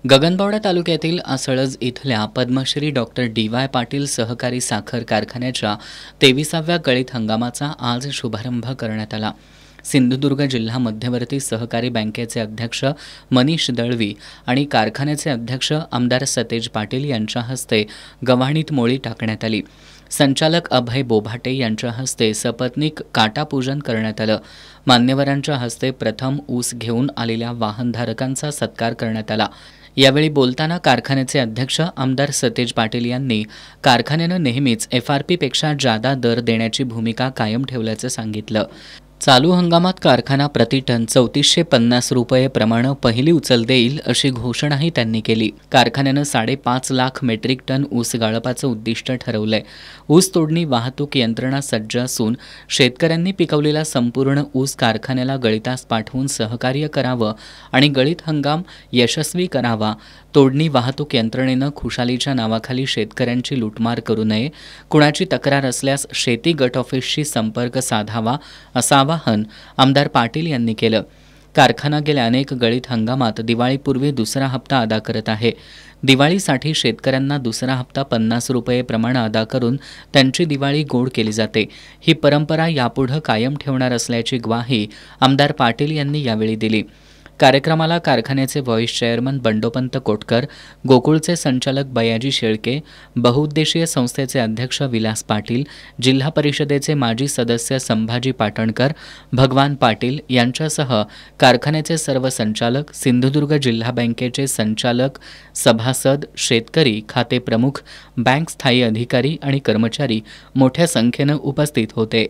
गगनबावडा तालुक्यातील आसळज इथल्या Padmashri doctor DY. Patil सहकारी साखर कारखान्याच्या 23व्या गळीत हंगामाचा आज शुभारंभ करण्यात आला। सिंधुदुर्ग जिल्हा मध्यवर्ती सहकारी बँकेचे अध्यक्ष मनीष दळवी आणि कारखान्याचे अध्यक्ष आमदार सतेज पाटील यांच्या हस्ते गव्हाणीत मोळी टाकण्यात आली। संचालक अभय बोभाटे यांच्या हस्ते सपत्नीक काटापूजन करण्यात आलं। मान्यवरांच्या हस्ते प्रथम ऊस घेऊन आलेल्या वाहनधारकांचा सत्कार करण्यात आला। यावेळी बोलताना कारखान्याचे अध्यक्ष आमदार सतेज पाटील यांनी कारखान्यानं नेहमीच एफआरपीपेक्षा जादा दर देण्याची भूमिका कायम ठेवल्याचं सांगितलं। चालू हंगामात कारखाना प्रतिटन 3450 रुपये प्रमाणे पहिली उचल देईल अशी घोषणाही त्यांनी केली। कारखान्यानं 5.5 लाख मेट्रिक टन ऊस गाळपाचं उद्दिष्ट ठरवलंय। ऊस तोडणी वाहतूक यंत्रणा सज्ज असून शेतकऱ्यांनी पिकवलेला संपूर्ण ऊस कारखान्याला गळीतास पाठवून सहकार्य करावं आणि गळीत हंगाम यशस्वी करावा। तोडणी वाहतूक यंत्रणेनं खुशालीच्या नावाखाली शेतकऱ्यांची लूटमार करू नये। कुणाची तक्रार असल्यास शेती गट ऑफिसशी संपर्क साधावा असं आवाहन आमदार पाटील यांनी केलं। कारखाना गेल्या अनेक गळीत हंगामात दिवाळीपूर्वी दुसरा हप्ता अदा करत आहे। दिवाळीसाठी शेतकऱ्यांना दुसरा हप्ता 50 रुपये प्रमाणे अदा करून त्यांची दिवाळी गोड केली जाते। ही परंपरा यापुढे कायम ठेवणार असल्याची ग्वाही आमदार पाटील यांनी यावेळी दिली। कार्यक्रमाला कारखान्याचे व्हाईस चेअरमन बंडोपंत कोटकर, गोकुळचे संचालक बयाजी शेळके, बहुउद्देशीय संस्थेचे अध्यक्ष विलास पाटील, जिल्हा परिषदेचे माजी सदस्य संभाजी पाटणकर, भगवान पाटील यांच्यासह कारखान्याचे सर्व संचालक, सिंधुदुर्ग जिल्हा बँकेचे संचालक, सभासद, शेतकरी, खाते प्रमुख, बँक स्थायी अधिकारी आणि कर्मचारी मोठ्या संख्येनं उपस्थित होते।